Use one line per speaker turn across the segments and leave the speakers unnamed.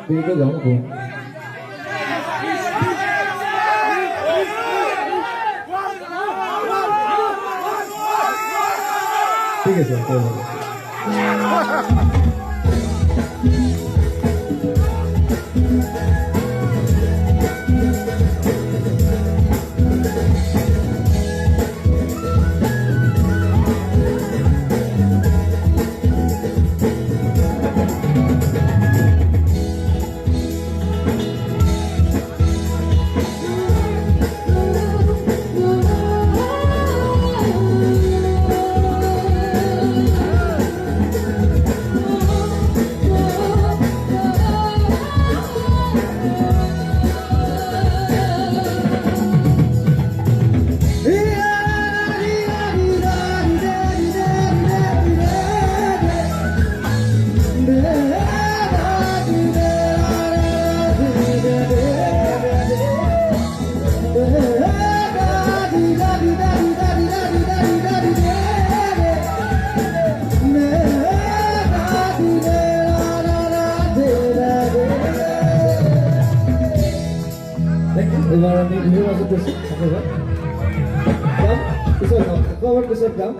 দেৰিকৈ যাওঁ আকৌ ঠিক আছে এবার আমি ভিডিও বাজে করছি আপনারা গাম কিসের গাম কভার কিসের গাম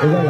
এবার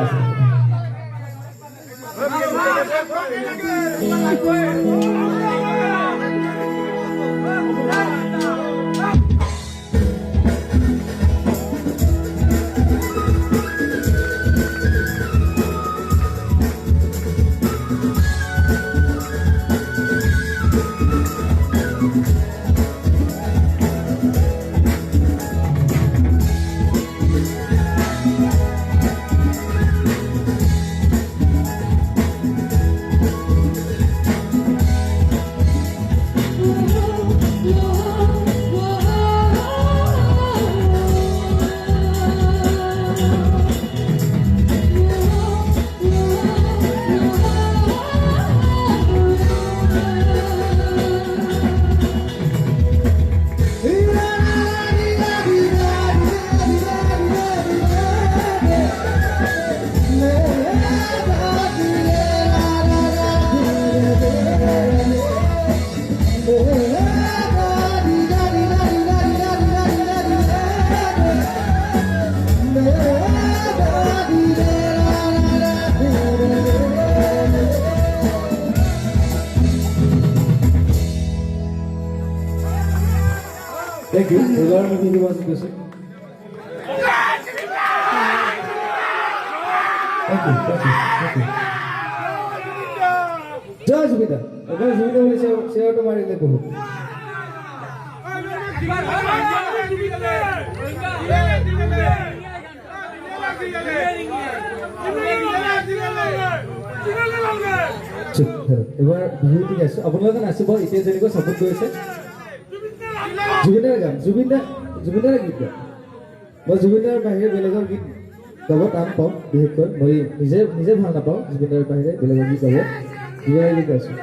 Thank you. Eবার আমি ভিডিও বাজে করছি Thank you. জয় সুবিধা এবার সুবিধা বলে সে অটো মারি দেখো এবার বিহু ঠিক আছে আপোনালোকে নাচিব এতিয়া যেনেকৈ চাপোৰ্ট কৰিছে জুবিনদাৰ গীত গায় মই জুবিনদাৰ বাহিৰে বেলেগৰ গীত গাব টান পাওঁ বিশেষকৈ মই নিজে ভাল নাপাওঁ জুবিনদাৰ বাহিৰে বেলেগৰ গীত গাব জুবিনদাৰ গীত গাইছোঁ